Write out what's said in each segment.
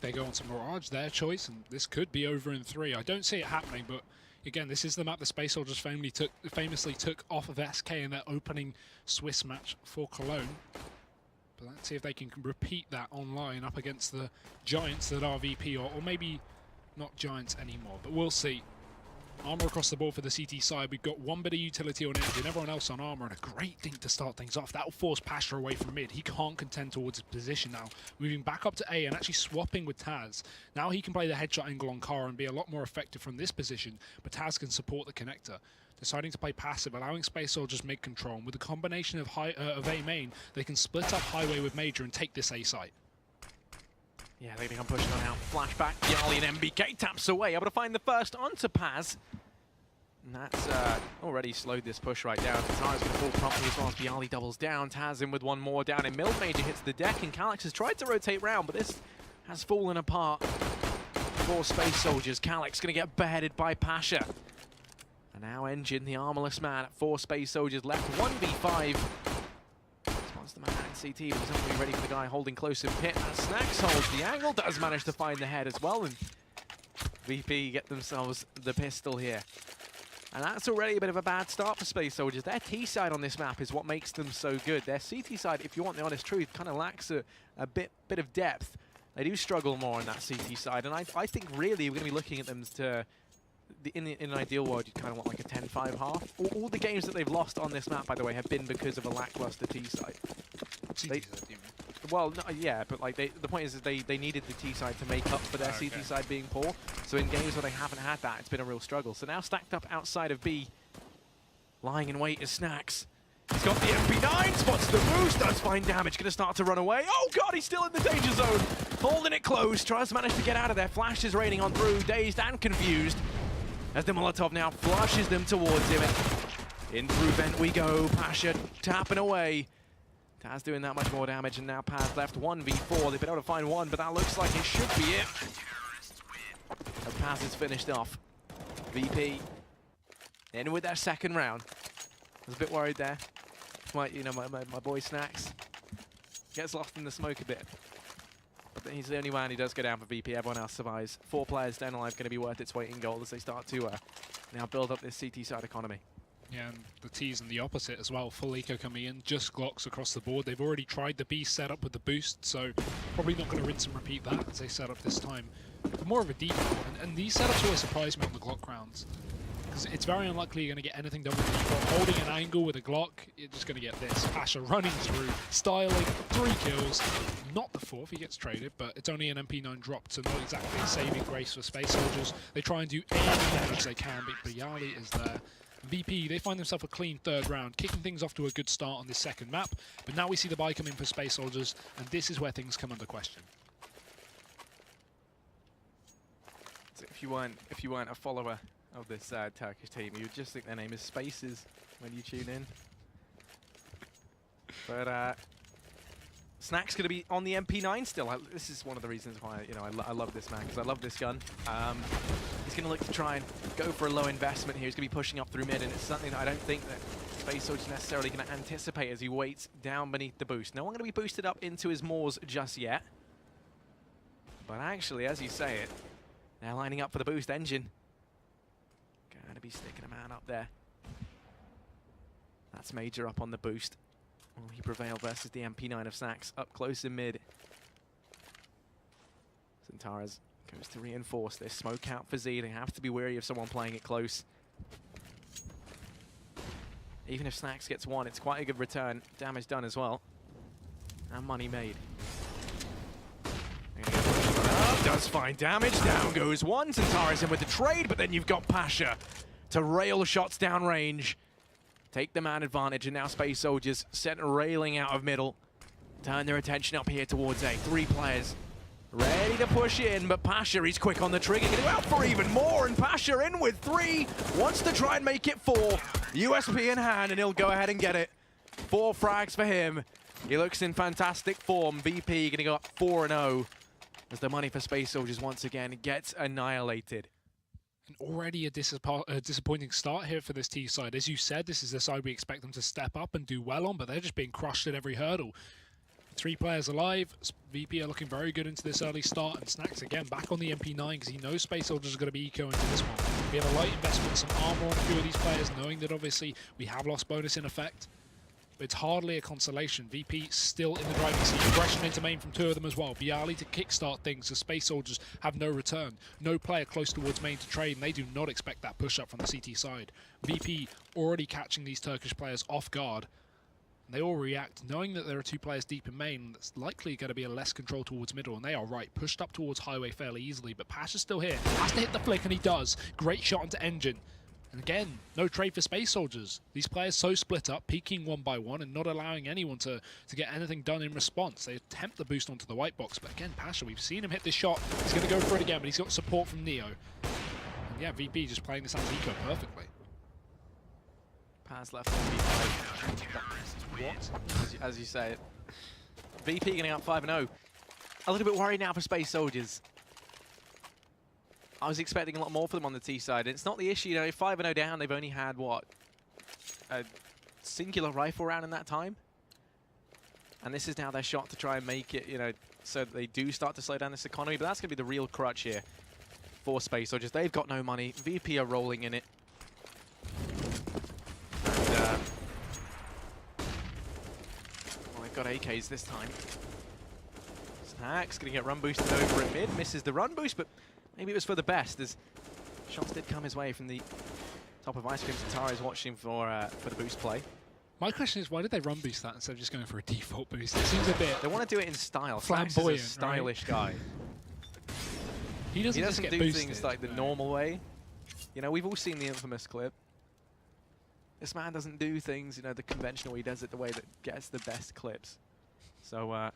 they go on to Mirage, their choice, and this could be over in 3. I don't see it happening, but again, this is the map the Space Soldiers famously took off of SK in their opening Swiss match for Cologne. But let's see if they can repeat that online up against the giants that are VP, or maybe not giants anymore, but we'll see. Armor across the board for the CT side. We've got one bit of utility on engine, everyone else on armor, and a great thing to start things off. That'll force Pasha away from mid. He can't contend towards his position now. Moving back up to A and actually swapping with Taz. Now he can play the headshot angle on Kara and be a lot more effective from this position, but Taz can support the connector. Deciding to play passive, allowing Space Soldiers mid-control, and with a combination of A main, they can split up Highway with Major and take this A site. Yeah, they become pushing on out. Flashback, Yali and MBK taps away, able to find the first onto Paz. And that's already slowed this push right down. Tara's going to fall promptly as well as Bialy doubles down. Taz in with one more down in middle. Major hits the deck, and Calyx has tried to rotate round, but this has fallen apart for Space Soldiers. Calyx going to get beheaded by Pasha. And now Engine, the armorless man, at 4 Space Soldiers left. 1v5. Spots the man in CT, but he's not really ready for the guy holding close and pit. As Snacks holds the angle, does manage to find the head as well, and VP get themselves the pistol here. And that's already a bit of a bad start for Space Soldiers. Their T side on this map is what makes them so good. Their CT side, if you want the honest truth, kind of lacks a bit of depth. They do struggle more on that CT side, and I think really we're going to be looking at them to, in an ideal world, you kind of want like a 10-5 half. All the games that they've lost on this map, by the way, have been because of a lackluster T side. Well, no, yeah, but like the point is that they needed the T side to make up for their CT side being poor. So in games where they haven't had that, it's been a real struggle. So now stacked up outside of B, lying in wait is Snacks. He's got the MP9, spots the boost, does find damage, going to start to run away. Oh god, he's still in the danger zone. Holding it close, tries to manage to get out of there. Flash is raining on through, dazed and confused, as the Molotov now flushes them towards him. In through vent we go, Pasha tapping away. Taz doing that much more damage, and now Paz left 1v4. They've been able to find one, but that looks like it should be it. As Paz is finished off. VP in with their second round. I was a bit worried there. My boy Snacks gets lost in the smoke a bit. But he's the only one who does go down for VP. Everyone else survives. 4 players down alive, going to be worth its weight in gold as they start to now build up this CT side economy. Yeah, and the T's and the opposite as well. Full eco coming in, just Glocks across the board. They've already tried the B setup with the boost, so probably not going to rinse and repeat that as they set up this time. But more of a default, and these setups always surprise me on the Glock rounds. Because it's very unlikely you're going to get anything done with the default. Holding an angle with a Glock, you're just going to get this. Pasha running through, styling, 3 kills. Not the 4th, he gets traded, but it's only an MP9 drop, so not exactly a saving grace for Space Soldiers. They try and do any damage they can, but Bialy is there. VP, they find themselves a clean 3rd round, kicking things off to a good start on this second map, but now we see the buy come in for Space Soldiers, and this is where things come under question. So if you weren't a follower of this Turkish team, you would just think their name is Spaces when you tune in. But Snack's going to be on the MP9 still. This is one of the reasons why I love this man, because I love this gun. He's going to look to try and go for a low investment here. He's going to be pushing up through mid, and it's something that I don't think that Space Soldier is necessarily going to anticipate as he waits down beneath the boost. No one going to be boosted up into his Moors just yet. But actually, as you say it, they're lining up for the boost. Engine going to be sticking a man up there. That's Major up on the boost. Will he prevail versus the MP9 of Snacks up close in mid? Zentaras goes to reinforce this. Smoke out for Z. They have to be wary of someone playing it close. Even if Snacks gets one, it's quite a good return. Damage done as well. And money made. Does find damage. Down goes one. Zentaras in with the trade, but then you've got Pasha to rail shots down range. Take the man advantage, and now Space Soldiers sent railing out of middle. Turn their attention up here towards A. 3 players ready to push in, but Pasha, he's quick on the trigger. Going to go out for even more, and Pasha in with 3. Wants to try and make it 4. USP in hand, and he'll go ahead and get it. 4 frags for him. He looks in fantastic form. VP going to go up 4-0 as the money for Space Soldiers once again gets annihilated. And already a disappointing start here for this T side. As you said, this is the side we expect them to step up and do well on, but they're just being crushed at every hurdle. 3 players alive. VP are looking very good into this early start, and Snacks again back on the MP9 because he knows Space Soldiers are going to be eco into this one. We have a light investment, some armor on a few of these players, knowing that obviously we have lost bonus in effect. But it's hardly a consolation. VP still in the driving seat. Aggression into main from 2 of them as well. Bialy to kickstart things. The Space Soldiers have no return. No player close towards main to trade, and they do not expect that push up from the CT side. VP already catching these Turkish players off guard. They all react, knowing that there are 2 players deep in main. That's likely going to be a less control towards middle, and they are right. Pushed up towards highway fairly easily, but Pasha's still here. Has to hit the flick, and he does. Great shot into engine. And again, no trade for Space Soldiers. These players so split up, peeking one by one, and not allowing anyone to get anything done in response. They attempt the boost onto the white box, but again, Pasha, we've seen him hit this shot. He's going to go for it again, but he's got support from Neo. And yeah, VP just playing this anti-eco perfectly. Paz left on VP. What? As you say it. VP getting up 5-0. A little bit worried now for Space Soldiers. I was expecting a lot more for them on the T side. It's not the issue, 5-0 down. They've only had, what, a singular rifle round in that time? And this is now their shot to try and make it, so that they do start to slow down this economy. But that's going to be the real crutch here for Space Soldiers. They've got no money. VP are rolling in it. And, well, they've got AKs this time. Snacks going to get run boosted over at mid. Misses the run boost, but maybe it was for the best, as shots did come his way from the top of Ice Cream. Tara is watching for the boost play. My question is, why did they run boost that instead of just going for a default boost? It seems a bit... They want to do it in style. Flamboyant, Snacks is a stylish guy. He doesn't just get do boosted, things like the normal way. We've all seen the infamous clip. This man doesn't do things, the conventional way. He does it the way that gets the best clips. So,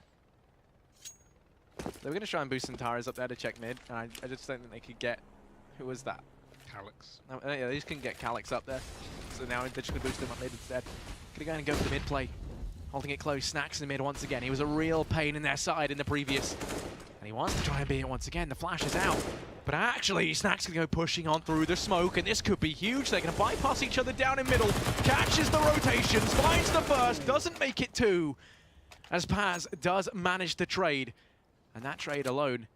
they were going to try and boost some Taras up there to check mid, and I just don't think they could get... Who was that? Calyx. Yeah, they just couldn't get Calyx up there. So now they're just going to boost him up mid instead. Gonna go and go for the mid play. Holding it close, Snacks in the mid once again. He was a real pain in their side in the previous. And he wants to try and beat it once again. The flash is out. But actually, Snacks can go pushing on through the smoke, and this could be huge. They're going to bypass each other down in middle. Catches the rotations, finds the first, doesn't make it 2. As Paz does manage to trade. And that trade alone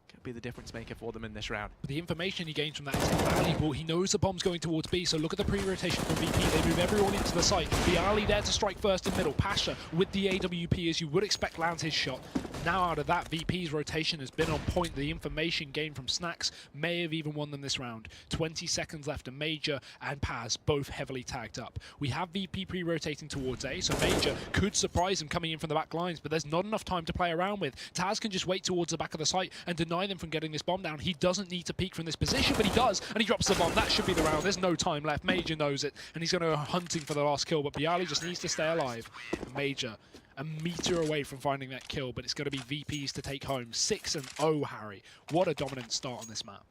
could be the difference maker for them in this round. But the information he gains from that is invaluable. He knows the bomb's going towards B, so look at the pre-rotation from VP. They move everyone into the site. Bialy there to strike first in middle. Pasha with the AWP, as you would expect, lands his shot. Now out of that, VP's rotation has been on point. The information gained from Snacks may have even won them this round. 20 seconds left, and Major and Paz both heavily tagged up. We have VP pre-rotating towards A, so Major could surprise him coming in from the back lines, but there's not enough time to play around with. Taz can just wait towards the back of the site and deny them from getting this bomb down. He doesn't need to peek from this position, but he does, and he drops the bomb. That should be the round. There's no time left. Major knows it, and he's going to go hunting for the last kill, but Bialy just needs to stay alive. Major a meter away from finding that kill, but it's going to be VPs to take home. 6-0, Harry. What a dominant start on this map.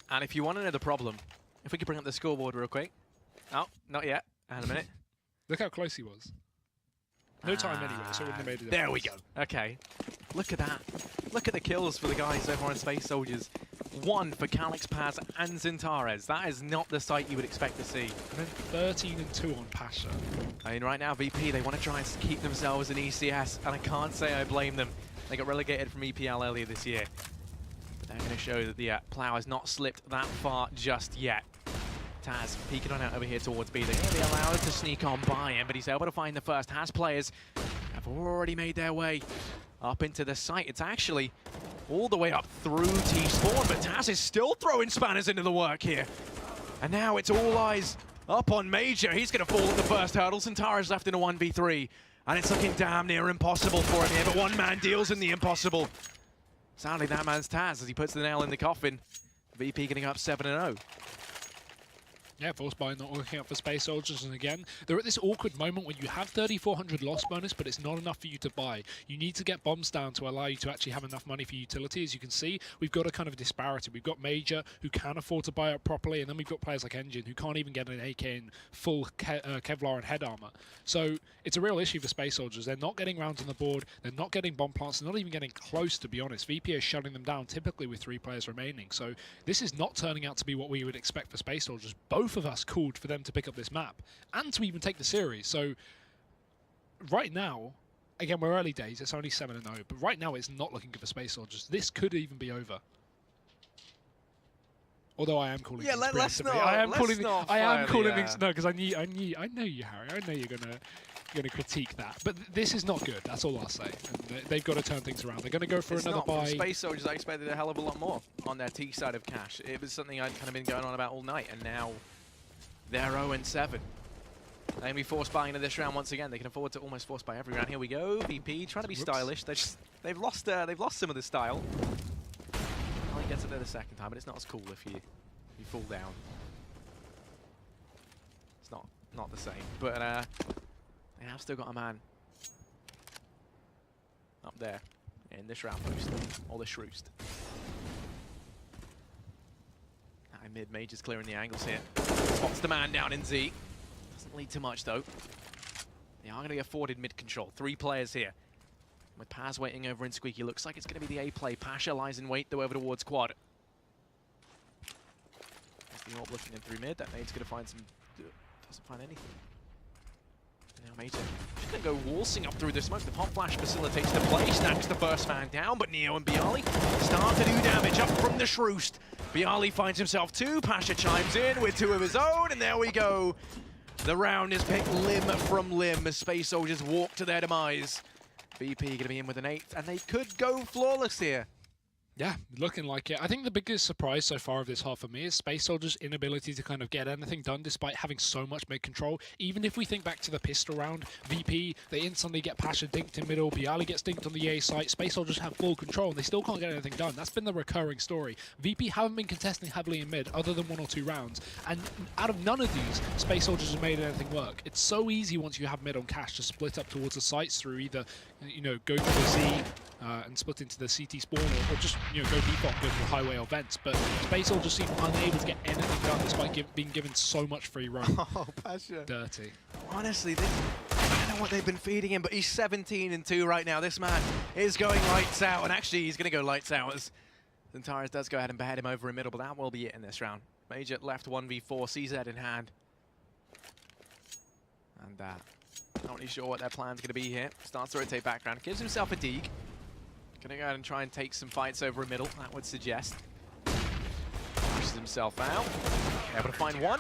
And if you want to know the problem, if we could bring up the scoreboard real quick. Oh, not yet. Hang on a minute. Look how close he was. No time anyway, so it wouldn't have made a difference. There we go. Okay. Look at that. Look at the kills for the guys over on Space Soldiers. 1 for Calyx, Paz, and Zintares. That is not the sight you would expect to see. And then 13-2 on Pasha. I mean, right now, VP, they want to try and keep themselves in ECS, and I can't say I blame them. They got relegated from EPL earlier this year. But they're going to show that the plow has not slipped that far just yet. Taz peeking on out over here towards B. They're going to be allowed to sneak on by him, but he's able to find the first. Has players have already made their way up into the site. It's actually all the way up through T-Spawn, but Taz is still throwing spanners into the work here. And now it's all eyes up on Major. He's going to fall at the first hurdle. Tara's left in a 1v3, and it's looking damn near impossible for him here, but one man deals in the impossible. Sadly, that man's Taz as he puts the nail in the coffin. VP getting up 7-0. Yeah, Force Buy not working out for Space Soldiers, and again, they're at this awkward moment when you have 3,400 loss bonus, but it's not enough for you to buy. You need to get bombs down to allow you to actually have enough money for utility. As you can see, we've got a kind of disparity. We've got Major, who can afford to buy up properly, and then we've got players like Engine, who can't even get an AK in full Kevlar and head armor. So it's a real issue for Space Soldiers. They're not getting rounds on the board, they're not getting bomb plants, they're not even getting close, to be honest. VP is shutting them down, typically with 3 players remaining. So this is not turning out to be what we would expect for Space Soldiers. Both of us called for them to pick up this map and to even take the series. So right now, again, we're early days. It's only 7-0, but right now it's not looking good for Space Soldiers. This could even be over. Although I am calling things let's not. I am calling things. No, because I know you, Harry. I know you're gonna critique that. But this is not good. That's all I'll say. And they've got to turn things around. They're going to go for another buy. From Space Soldiers, I expected a hell of a lot more on their T side of cash. It was something I'd kind of been going on about all night, and now they're 0-7. They're going to be forced buying into this round once again. They can afford to almost force buy every round. Here we go. VP trying to be stylish. They've lost some of the style. He gets it there the second time, but it's not as cool if you fall down. It's not the same, but they have still got a man up there in this round post, or the Shroost. Mid Major's clearing the angles here. Spots the man down in Z. Doesn't lead to much though. They are going to be afforded mid control. 3 players here. With Paz waiting over in Squeaky, looks like it's going to be the A play. Pasha lies in wait, though, over towards Quad. That's the AWP looking in through mid. That nade's going to find some... doesn't find anything. Now Major just going to go waltzing up through the smoke. The pop flash facilitates the play. Snacks the first man down, but Neo and Bialy start to do damage up from the Shroost. Bialy finds himself 2. Pasha chimes in with 2 of his own, and there we go. The round is picked limb from limb as Space Soldiers walk to their demise. VP going to be in with an 8th, and they could go flawless here. Yeah, looking like it. I think the biggest surprise so far of this half for me is Space Soldiers' inability to kind of get anything done despite having so much mid-control. Even if we think back to the pistol round, VP, they instantly get Pasha dinked in middle, Bialy gets dinked on the A site, Space Soldiers have full control, and they still can't get anything done. That's been the recurring story. VP haven't been contesting heavily in mid other than 1 or 2 rounds, and out of none of these, Space Soldiers have made anything work. It's so easy once you have mid on cash to split up towards the sites through either, you know, go to the Z, and split into the CT spawn, or just, you know, go default, go to the highway or vents. But Space Soldiers seem unable to get anything done despite being given so much free roam. Oh, Pasha. Dirty. Honestly, I don't know what they've been feeding him, but he's 17-2 right now. This man is going lights out, and actually he's going to go lights out as Zantares does go ahead and behead him over in middle, but that will be it in this round. Major left 1v4, CZ in hand. And not really sure what their plan's going to be here. Starts to rotate background, gives himself a deeg. Gonna go ahead and try and take some fights over a middle, that would suggest. Pushes himself out. Able to find 1.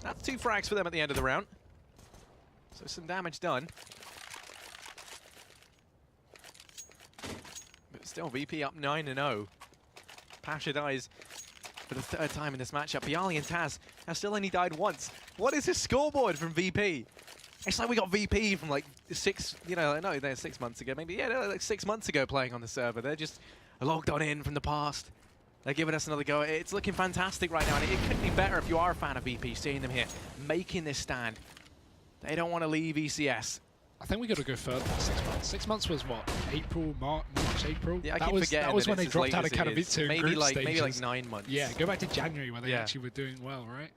That's 2 frags for them at the end of the round. So some damage done. But still, VP up 9-0. Pasha dies for the 3rd time in this matchup. Bialy and Taz have still only died once. What is this scoreboard from VP? It's like we got VP from like 6, you know, no, they're 6 months ago, maybe, yeah, like 6 months ago playing on the server. They're just logged on in from the past. They're giving us another go. It's looking fantastic right now, and it could be better if you are a fan of VP, seeing them here, making this stand. They don't want to leave ECS. I think we got to go further than 6 months. 6 months was what? April, March, April? Yeah, I keep forgetting that was when they dropped out of Katowice in group stages. Maybe like 9 months. Yeah, go back to January where they actually were doing well, right?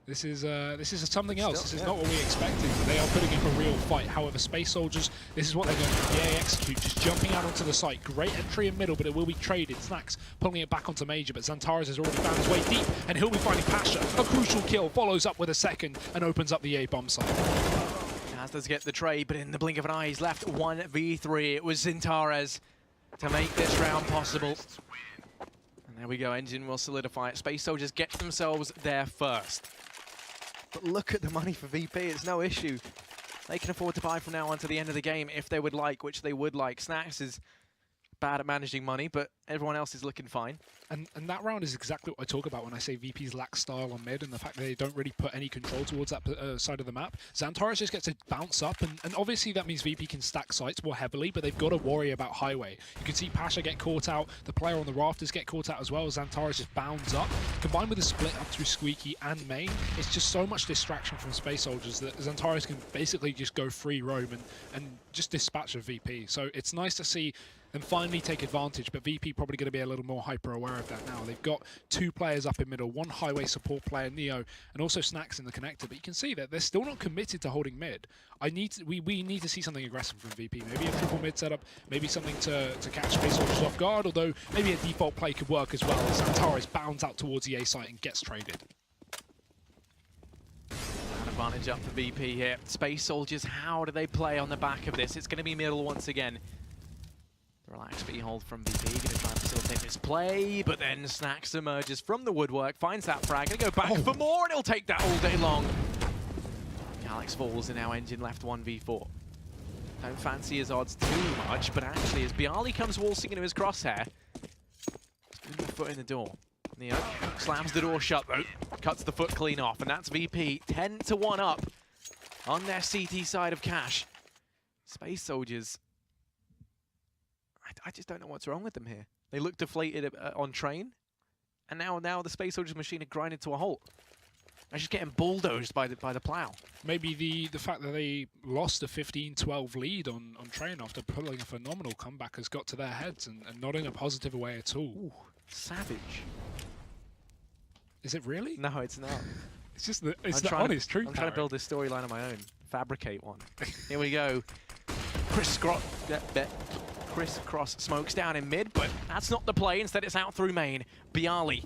This is something else. This is not what we expected. They are putting up a real fight. However, Space Soldiers, this is what they're going to execute. Just jumping out onto the site. Great entry in middle, but it will be traded. Snacks pulling it back onto Major, but Zantares has already found his way deep, and he'll be finding Pasha. A crucial kill, follows up with a second, and opens up the A bomb site. Taz does get the trade, but in the blink of an eye, he's left 1v3. It was Zantares to make this round possible. And there we go. Engine will solidify it. Space Soldiers get themselves there first. But look at the money for VP, it's no issue. They can afford to buy from now on to the end of the game if they would like, which they would like. Snacks is bad at managing money, but everyone else is looking fine. And that round is exactly what I talk about when I say VP's lack style on mid, and the fact that they don't really put any control towards that side of the map. Zantares just gets to bounce up, and obviously that means VP can stack sites more heavily, but they've got to worry about highway. You can see Pasha get caught out, the player on the rafters get caught out as well, as Zantares just bounds up. Combined with the split up through Squeaky and main, it's just so much distraction from Space Soldiers that Zantares can basically just go free roam and just dispatch a VP. So it's nice to see them finally take advantage, but VP probably going to be a little more hyper aware of that now. They've got 2 players up in middle, 1 highway support player, Neo, and also Snacks in the connector, but you can see that they're still not committed to holding mid. We need to see something aggressive from VP, maybe a triple mid setup, maybe something to catch Space Soldiers off guard, although maybe a default play could work as well, as Zantares bounds out towards the A site and gets traded. advantage up for VP here. Space Soldiers, how do they play on the back of this? It's going to be middle once again. Relaxed B hold from VP, going to try and facilitate this play, but then Snacks emerges from the woodwork, finds that frag, going to go back for more, and he'll take that all day long. Alex falls, and now Engine left 1v4. Don't fancy his odds too much, but actually as Bialy comes waltzing into his crosshair, he's putting the foot in the door. Neo slams the door shut though, cuts the foot clean off, and that's VP 10-1 up on their CT side of Cash. Space Soldiers, I just don't know what's wrong with them here. They look deflated on train, and now the Space Soldiers machine are grinded to a halt. They're just getting bulldozed by the plow. Maybe the fact that they lost a 15-12 lead on train after pulling a phenomenal comeback has got to their heads, and not in a positive way at all. Ooh, savage. Is it really? No, it's not. It's just the honest truth. I'm trying to build this storyline on my own. Fabricate one. Here we go. Crisscross smokes down in mid, but that's not the play. Instead, it's out through main. Bialy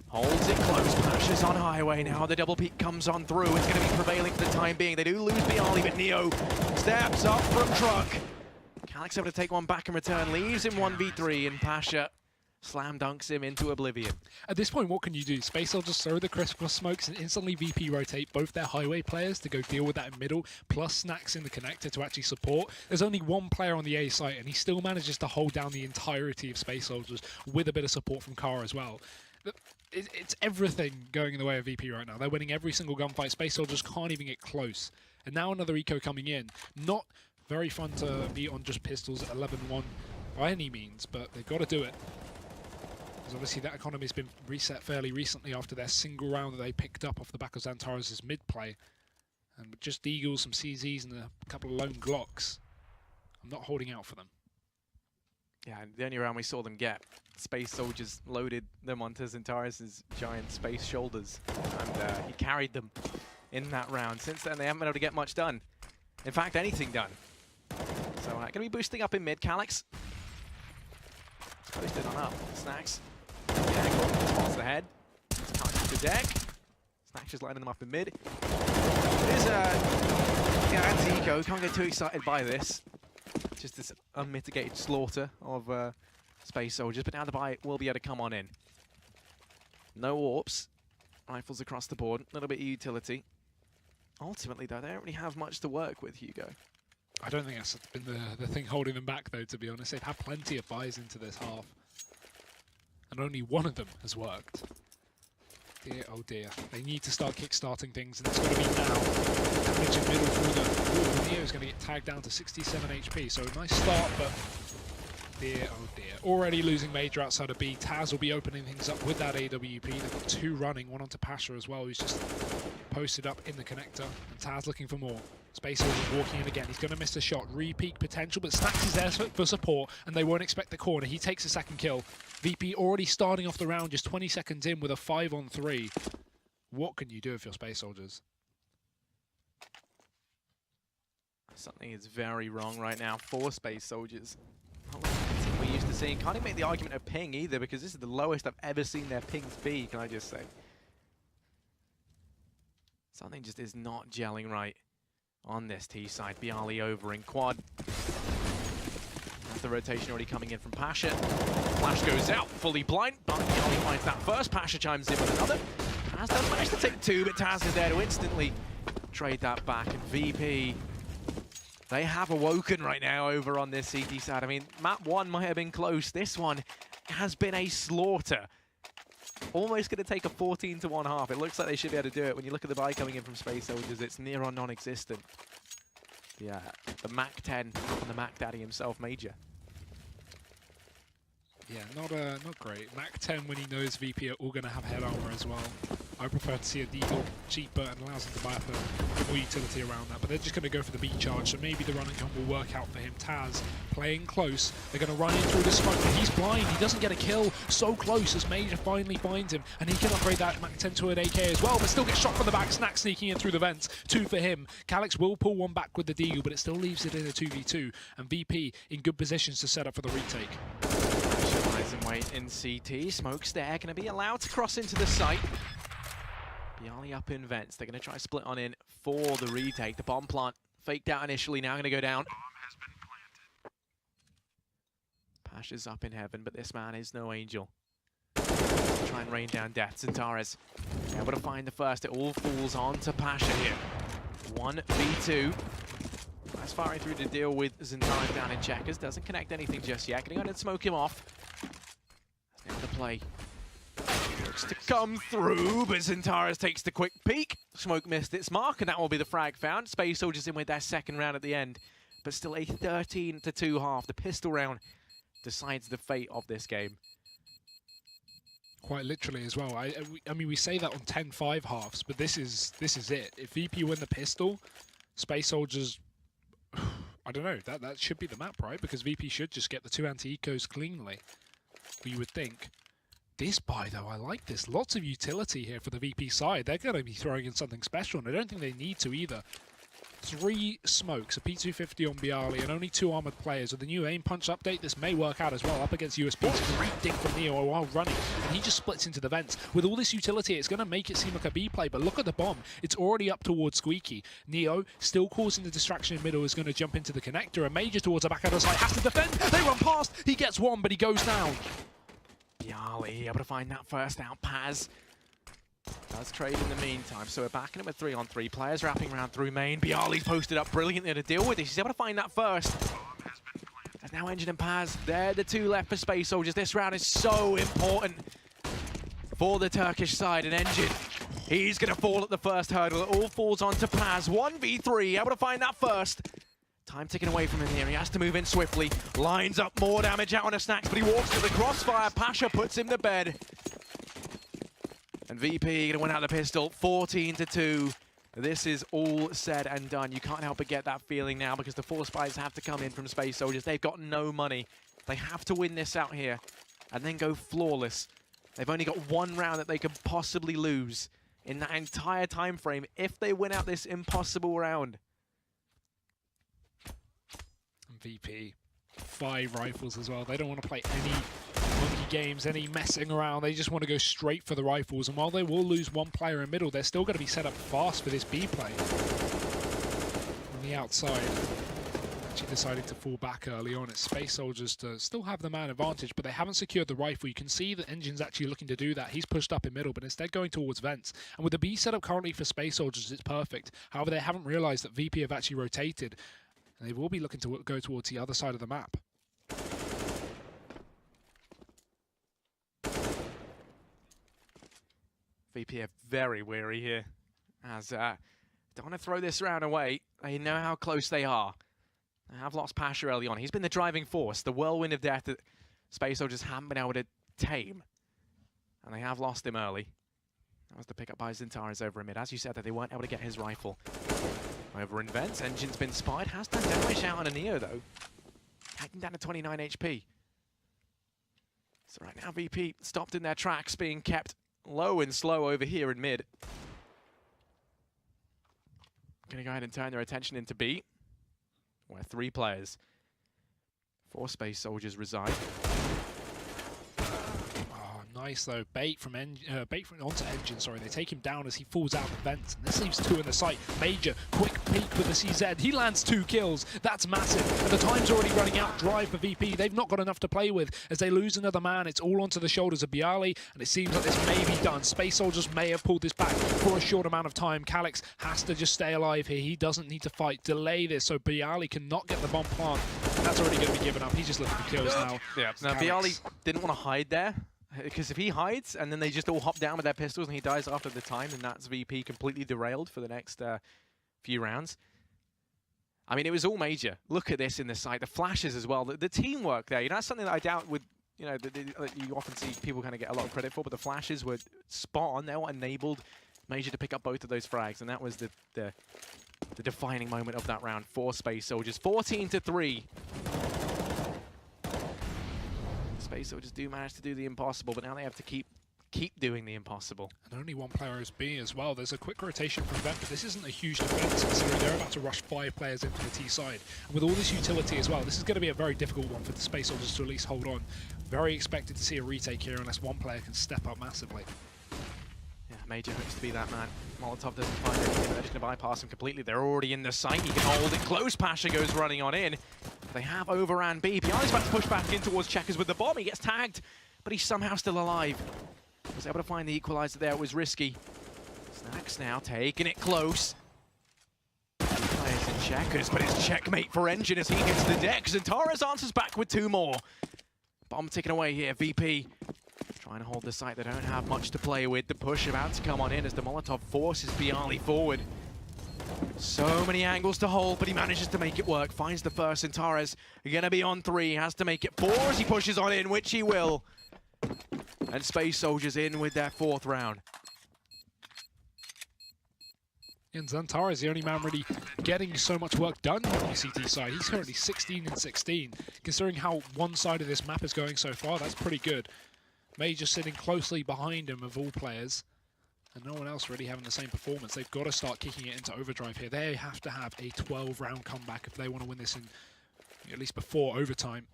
holds it close. Pasha's on highway now. The double peak comes on through. It's going to be prevailing for the time being. They do lose Bialy, but Neo steps up from truck. Calyx able to take one back in return. Leaves him 1v3, and Pasha slam dunks him into oblivion. At this point, what can you do? Space will just throw the crisscross smokes and instantly VP rotate both their highway players to go deal with that in middle, plus Snacks in the connector to actually support. There's only one player on the A site, and he still manages to hold down the entirety of Space Soldiers with a bit of support from Kara as well. It's everything going in the way of VP right now. They're winning every single gunfight. Space Soldiers can't even get close. And now another eco coming in. Not very fun to be on just pistols at 11-1 by any means, but they've got to do it. Because obviously that economy's been reset fairly recently after their single round that they picked up off the back of Xantares' mid play. And with just Eagles, some CZs, and a couple of lone Glocks, I'm not holding out for them. Yeah, and the only round we saw them get, Space Soldiers loaded them onto Xantares' giant space shoulders, and he carried them in that round. Since then, they haven't been able to get much done. In fact, anything done. So, going to be boosting up in mid. Calyx posted on up. Snacks. Yeah, spots the head. Calyx to the deck. Snacks just lining them up in mid. There's a anti-eco. Can't get too excited by this. Just this unmitigated slaughter of Space Soldiers, but now the buy will be able to come on in. No warps. Rifles across the board. A little bit of utility. Ultimately, though, they don't really have much to work with, Hugo. I don't think that's been the thing holding them back, though, to be honest. They've had plenty of buys into this half. And only one of them has worked. Dear, oh dear. They need to start kick-starting things, and it's going to be now. Damage in middle through the... Neo's going to get tagged down to 67 HP, so a nice start, but... Dear, oh dear. Already losing Major outside of B. Taz will be opening things up with that AWP. They've got two running, one onto Pasha as well, who's just posted up in the connector. And Taz looking for more. Space Soldiers walking in again. He's going to miss the shot. Re-peak potential, but Snacks is there for support, and they won't expect the corner. He takes a second kill. VP already starting off the round just 20 seconds in with a 5-on-3. What can you do if you're Space Soldiers? Something is very wrong right now for Space Soldiers. Not like we're used to seeing. Can't even make the argument of ping either, because this is the lowest I've ever seen their pings be, can I just say. Something just is not gelling right on this T side. Bialy over in quad. That's the rotation already coming in from Pasha. Flash goes out, fully blind, but Bialy finds that first. Pasha chimes in with another. Taz does manage to take two, but Taz is there to instantly trade that back. And VP, they have awoken right now over on this CT side. I mean, map 1 might have been close. This one has been a slaughter. Almost going to take a 14-1 half. It looks like they should be able to do it. When you look at the buy coming in from Space Soldiers, it's near on non-existent. Yeah, the Mac 10 and the Mac Daddy himself, Major. Yeah, not great. Mac 10 when he knows VP are all going to have head armor as well. I prefer to see a Deagle cheaper and allows him to buy up a bit more utility around that, but they're just going to go for the B charge, so maybe the run and gun will work out for him. Taz playing close. They're going to run in through the smoke, but he's blind. He doesn't get a kill. So close as Major finally finds him, and he can upgrade that Mac 10 to an AK as well, but still gets shot from the back. Snack sneaking in through the vents. 2 for him. Calyx will pull one back with the Deagle, but it still leaves it in a 2v2, and VP in good positions to set up for the retake. Lies in wait in CT. Smoke's there, going to be allowed to cross into the site. Bialy up in vents. They're going to try split on in for the retake. The bomb plant faked out initially, now going to go down. Pasha's up in heaven, but this man is no angel. Try and rain down death. Zentares able to find the first. It all falls on to Pasha here. 1v2. That's firing through to deal with Zentares down in checkers. Doesn't connect anything just yet. Can he go and smoke him off? That's the end of the play. Looks to come through, but Zentares takes the quick peek. Smoke missed its mark, and that will be the frag found. Space Soldiers in with their second round at the end, but still a 13-2 half. The pistol round decides the fate of this game. Quite literally as well. I mean, we say that on 10-5 halves, but this is it. If VP win the pistol, Space Soldiers, I don't know, that should be the map, right? Because VP should just get the 2 anti-ecos cleanly, you would think. This buy, though, I like this. Lots of utility here for the VP side. They're going to be throwing in something special, and I don't think they need to either. 3 smokes, a P250 on Bialy, and only 2 armored players. With the new aim punch update, this may work out as well. Up against USP, great dink from Neo while running, and he just splits into the vents. With all this utility, it's going to make it seem like a B play, but look at the bomb. It's already up towards Squeaky. Neo, still causing the distraction in middle, is going to jump into the connector, and Major towards the back of the side has to defend. They run past, he gets one, but he goes down. Bialy able to find that first out. Paz does trade in the meantime, so we're backing it with 3-on-3 players wrapping around through main. Bialy's posted up brilliantly to deal with this. He's able to find that first. And now Engine and Paz, they're the 2 left for Space Soldiers. This round is so important for the Turkish side. And Engine, he's going to fall at the first hurdle. It all falls onto Paz. 1v3, able to find that first. Time ticking away from him here. He has to move in swiftly. Lines up more damage out on a Snacks, but he walks to the crossfire. Pasha puts him to bed. And VP gonna win out the pistol, 14-2. This is all said and done. You can't help but get that feeling now because the 4 spies have to come in from Space Soldiers. They've got no money. They have to win this out here and then go flawless. They've only got 1 round that they could possibly lose in that entire time frame if they win out this impossible round. VP, 5 rifles as well. They don't want to play any monkey games, any messing around. They just want to go straight for the rifles. And while they will lose 1 player in middle, they're still going to be set up fast for this B play. On the outside, actually decided to fall back early on. It's Space Soldiers to still have the man advantage, but they haven't secured the rifle. You can see that Engine's actually looking to do that. He's pushed up in middle, but instead going towards vents. And with the B setup currently for Space Soldiers, it's perfect. However, they haven't realized that VP have actually rotated. And they will be looking to go towards the other side of the map. VP are very weary here. As don't want to throw this round away. They know how close they are. They have lost Pasha early on. He's been the driving force, the whirlwind of death that Space Soldiers haven't been able to tame. And they have lost him early. That was the pickup by Zentares over in mid. As you said, that they weren't able to get his rifle. Over in vents, Engine's been spied, has done damage out on a Neo though. Hacking down to 29 HP. So right now VP stopped in their tracks, being kept low and slow over here in mid. Gonna go ahead and turn their attention into B, where 3 players, 4 Space Soldiers reside. Nice though, bait from onto Engine, sorry. They take him down as he falls out the vents. And this leaves 2 in the site. Major, quick peek with the CZ. He lands 2 kills. That's massive. And the time's already running out. Drive for VP. They've not got enough to play with. As they lose another man, it's all onto the shoulders of Bialy. And it seems like this may be done. Space Soldiers may have pulled this back for a short amount of time. Calyx has to just stay alive here. He doesn't need to fight. Delay this so Bialy cannot get the bomb plant. And that's already going to be given up. He's just looking for kills now. Yeah, now Bialy didn't want to hide there. Because if he hides and then they just all hop down with their pistols and he dies after the time, then that's VP completely derailed for the next few rounds. I mean, it was all Major. Look at this in the site. The flashes as well. The teamwork there. You know, that's something that I doubt with, you know, that you often see people kind of get a lot of credit for, but the flashes were spot on. They were enabled Major to pick up both of those frags, and that was the defining moment of that round for Space Soldiers. 14-3. Space Soldiers do manage to do the impossible, but now they have to keep doing the impossible. And only 1 player is B as well. There's a quick rotation from them, but this isn't a huge defense considering they're about to rush 5 players into the T side. And with all this utility as well, this is going to be a very difficult one for the Space Soldiers to at least hold on. Very expected to see a retake here unless 1 player can step up massively. Yeah, Major hopes to be that man. Molotov doesn't find anything. They're just going to bypass him completely. They're already in the site. He can hold it close. Pasha goes running on in. They have overran B. Bialy's about to push back in towards Checkers with the bomb. He gets tagged, but he's somehow still alive. Was able to find the equalizer there. It was risky. Snacks now taking it close. Players in Checkers, but it's checkmate for Engine as he hits the decks. And Torres answers back with 2 more. Bomb taken away here. VP trying to hold the site. They don't have much to play with. The push about to come on in as the Molotov forces Bialy forward. So many angles to hold, but he manages to make it work. Finds the first, and Torres gonna be on 3. Has to make it 4 as he pushes on in, which he will. And Space Soldiers in with their 4th round. And Zantara is the only man really getting so much work done on the UCT side. He's currently 16 and 16. Considering how one side of this map is going so far, that's pretty good. Major sitting closely behind him of all players. And no one else really having the same performance. They've got to start kicking it into overdrive here. They have to have a 12-round comeback if they want to win this in at least before overtime.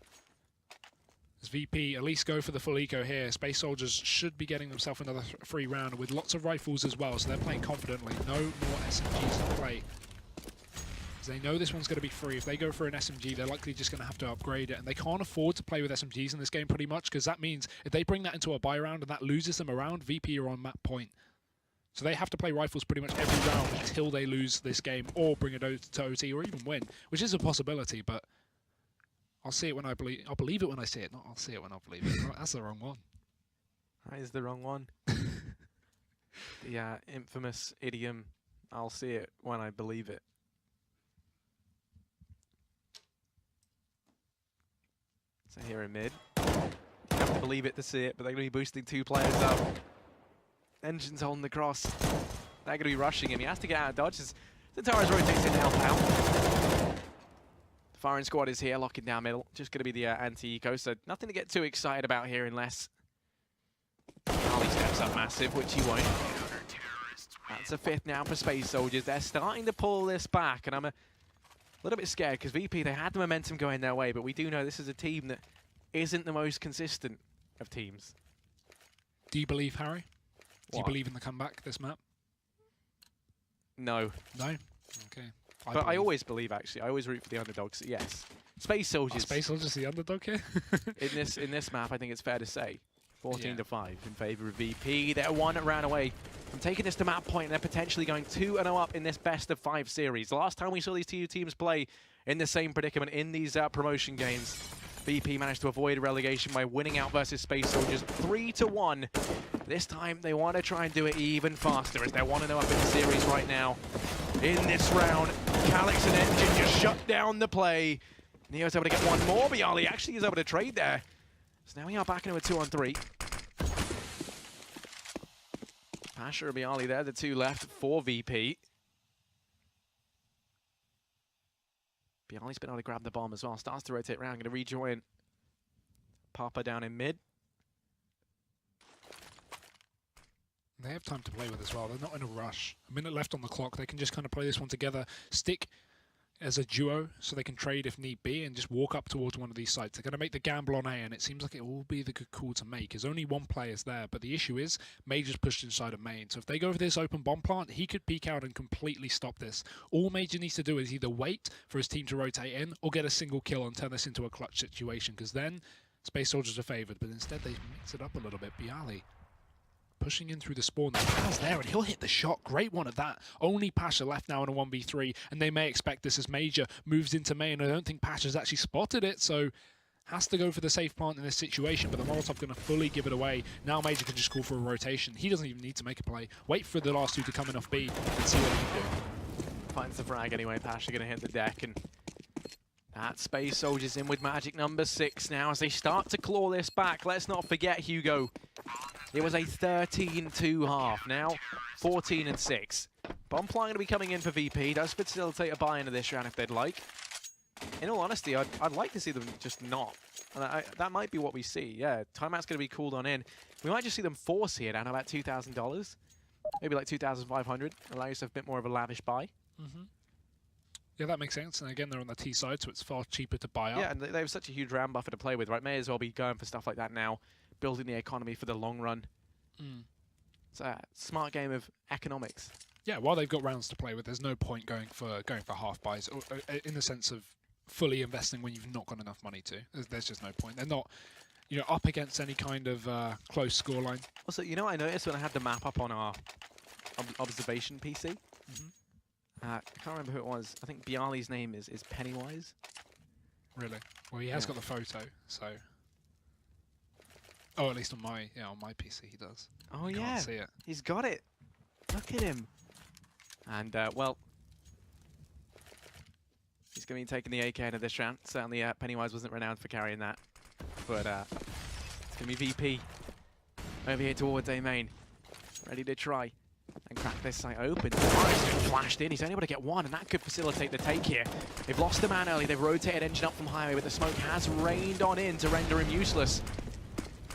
As VP at least go for the full eco here. Space Soldiers should be getting themselves another free round with lots of rifles as well, so they're playing confidently. No more SMGs in play. As they know this one's going to be free. If they go for an SMG, they're likely just going to have to upgrade it, and they can't afford to play with SMGs in this game pretty much, because that means if they bring that into a buy round and that loses them a round, VP are on map point. So they have to play rifles pretty much every round until they lose this game or bring it to OT or even win, which is a possibility, but I'll see it when I believe. I'll believe it when I see it. Not I'll see it when I believe it. That's the wrong one. That is the wrong one. The infamous idiom, I'll see it when I believe it. So here in mid. You have to believe it to see it, but they're going to be boosting 2 players up. Engine's holding the cross. They're going to be rushing him. He has to get out of dodge. Zantara's rotates in to help out. The firing squad is here, locking down middle. Just going to be the anti-eco, so nothing to get too excited about here unless Ollie steps up massive, which he won't. That's a 5th now for Space Soldiers. They're starting to pull this back, and I'm a little bit scared because VP, they had the momentum going their way, but we do know this is a team that isn't the most consistent of teams. Do you believe, Harry? Do you What? believe in the comeback this map? No. No? Okay. But I always believe, actually. I always root for the underdogs. Yes. Space Soldiers. Space Soldiers the underdog here? in this map, I think it's fair to say. 14 to 5 in favor of VP. They're 1 round away from taking this to map point, and they're potentially going 2-0 up in this best of 5 series. The last time we saw these 2 teams play in the same predicament in these promotion games, VP managed to avoid relegation by winning out versus Space Soldiers 3-1. This time they want to try and do it even faster as they're 1-0 up in the series right now. In this round, Calyx and Engine just shut down the play. Neo's able to get 1 more. Bialy actually is able to trade there. So now we are back into a 2-on-3. Pasha and Bialy there, the 2 left for VP. Bialy's been able to grab the bomb as well. Starts to rotate around, going to rejoin Papa down in mid. They have time to play with as well. They're not in a rush. A minute left on the clock. They can just kind of play this one together, stick as a duo so they can trade if need be and just walk up towards one of these sites. They're going to make the gamble on A, and it seems like it will be the good call to make. There's only 1 player's there, but the issue is Major's pushed inside of main. So if they go for this open bomb plant, he could peek out and completely stop this. All Major needs to do is either wait for his team to rotate in or get a single kill and turn this into a clutch situation, because then Space Soldiers are favoured, but instead they mix it up a little bit. Bialy pushing in through the spawn. Paz there, and he'll hit the shot. Great one at that. Only Pasha left now in a 1v3, and they may expect this as Major moves into main. I don't think Pasha's actually spotted it, so has to go for the safe plant in this situation, but the Molotov going to fully give it away. Now Major can just call for a rotation. He doesn't even need to make a play. Wait for the last 2 to come in off B and see what he can do. Finds the frag anyway. Pasha going to hit the deck, and that Space Soldiers in with magic number 6 now as they start to claw this back. Let's not forget, Hugo, it was a 13-2 half. Now 14-6. Bomb plant going to be coming in for VP. Does facilitate a buy into this round if they'd like. In all honesty, I'd like to see them just not. And that might be what we see. Yeah, timeout's going to be called on in. We might just see them force here down about $2,000. Maybe like $2,500. Allow yourself a bit more of a lavish buy. Mm-hmm. Yeah, that makes sense. And again, they're on the T side, so it's far cheaper to buy up. Yeah, and they have such a huge round buffer to play with, right? May as well be going for stuff like that now, building the economy for the long run. It's a smart game of economics. Yeah, while they've got rounds to play with, there's no point going for half buys, or in the sense of fully investing when you've not got enough money to. There's just no point. They're not, up against any kind of close scoreline. Also, what I noticed when I had the map up on our observation PC? I can't remember who it was. I think Bialy's name is Pennywise. Really? Well, he has got the photo, so. Oh, at least on my PC he does. Oh you yeah, can't see it. He's got it. Look at him. And well, he's going to be taking the AK into this round. Certainly, Pennywise wasn't renowned for carrying that, but it's going to be VP over here towards A main, ready to try and crack this site open. He's flashed in. He's only able to get one, and that could facilitate the take here. They've lost the man early. They've rotated engine up from highway, but the smoke has rained on in to render him useless.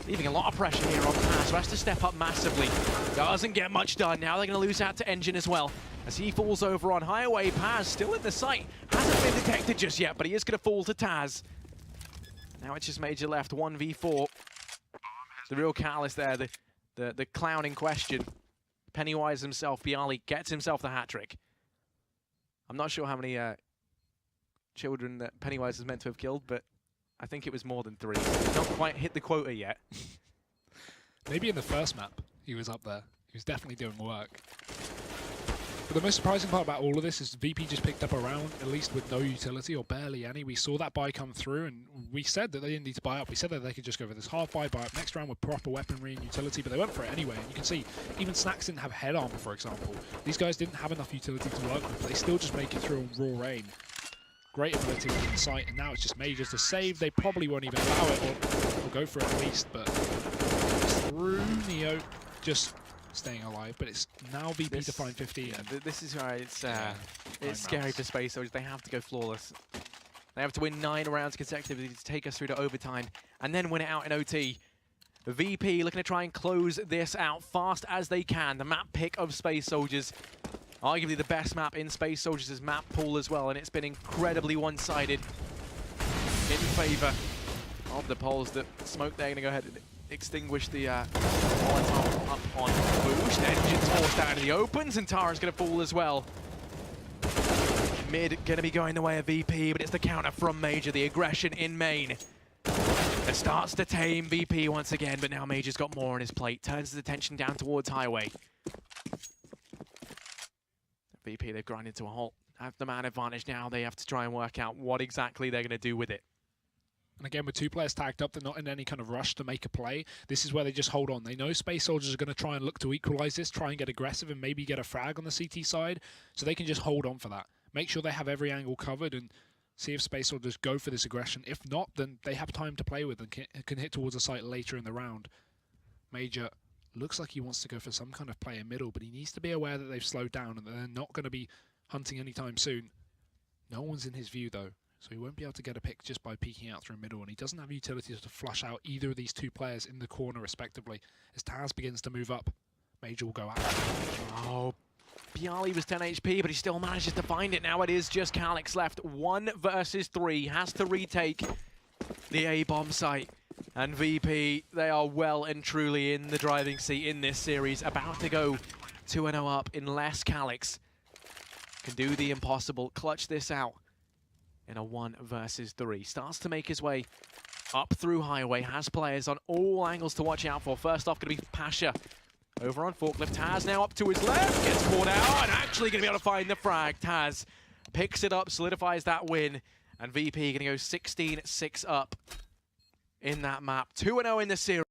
Leaving a lot of pressure here on Paz, who has to step up massively. Doesn't get much done. Now they're going to lose out to Engine as well. As he falls over on highway, Paz still in the sight. Hasn't been detected just yet, but he is going to fall to Taz. Now it's just Major left, 1v4. The real catalyst there, the clown in question. Pennywise himself, Bialy, gets himself the hat-trick. I'm not sure how many children that Pennywise is meant to have killed, but I think it was more than 3. Not quite hit the quota yet. Maybe in the first map he was up there. He was definitely doing work. But the most surprising part about all of this is VP just picked up a round, at least with no utility or barely any. We saw that buy come through, and we said that they didn't need to buy up. We said that they could just go for this half buy up next round with proper weaponry and utility, but they went for it anyway. And you can see, even Snacks didn't have head armor, for example. These guys didn't have enough utility to work with, but they still just make it through on raw rain. Great ability within sight, and now it's just Majors to save. They probably won't even allow it, or go for it at least, but through Neo, just staying alive. But it's now VP to find 15. Yeah, this is why it's scary for Space Soldiers. They have to go flawless. They have to win 9 rounds consecutively to take us through to overtime, and then win it out in OT. VP looking to try and close this out fast as they can. The map pick of Space Soldiers. Arguably the best map in Space Soldiers' map pool as well, and it's been incredibly one-sided in favor of the polls. That smoke there, going to go ahead and extinguish the Molotov up on Boost. Engine's forced out of the opens, and Tara's going to fall as well. Mid going to be going the way of VP, but it's the counter from Major, the aggression in main. It starts to tame VP once again, but now Major's got more on his plate. Turns his attention down towards highway. VP, they've grinded to a halt. Have the man advantage now. They have to try and work out what exactly they're going to do with it. And again, with 2 players tagged up, they're not in any kind of rush to make a play. This is where they just hold on. They know Space Soldiers are going to try and look to equalize this, try and get aggressive, and maybe get a frag on the CT side. So they can just hold on for that. Make sure they have every angle covered and see if Space Soldiers go for this aggression. If not, then they have time to play with and can hit towards the site later in the round. Major looks like he wants to go for some kind of play in middle, but he needs to be aware that they've slowed down and that they're not going to be hunting anytime soon. No one's in his view, though, so he won't be able to get a pick just by peeking out through middle, and he doesn't have utilities to flush out either of these 2 players in the corner, respectively. As Taz begins to move up, Major will go out. Oh, Bialy was 10 HP, but he still manages to find it. Now it is just Calyx left. 1 versus 3. Has to retake the A-bomb site. And VP, they are well and truly in the driving seat in this series. About to go 2-0 up unless Calyx can do the impossible. Clutch this out in a 1 versus 3. Starts to make his way up through highway. Has players on all angles to watch out for. First off, going to be Pasha. Over on forklift. Taz now up to his left. Gets caught out and actually going to be able to find the frag. Taz picks it up, solidifies that win. And VP going to go 16-6 up in that map. 2-0 in the series.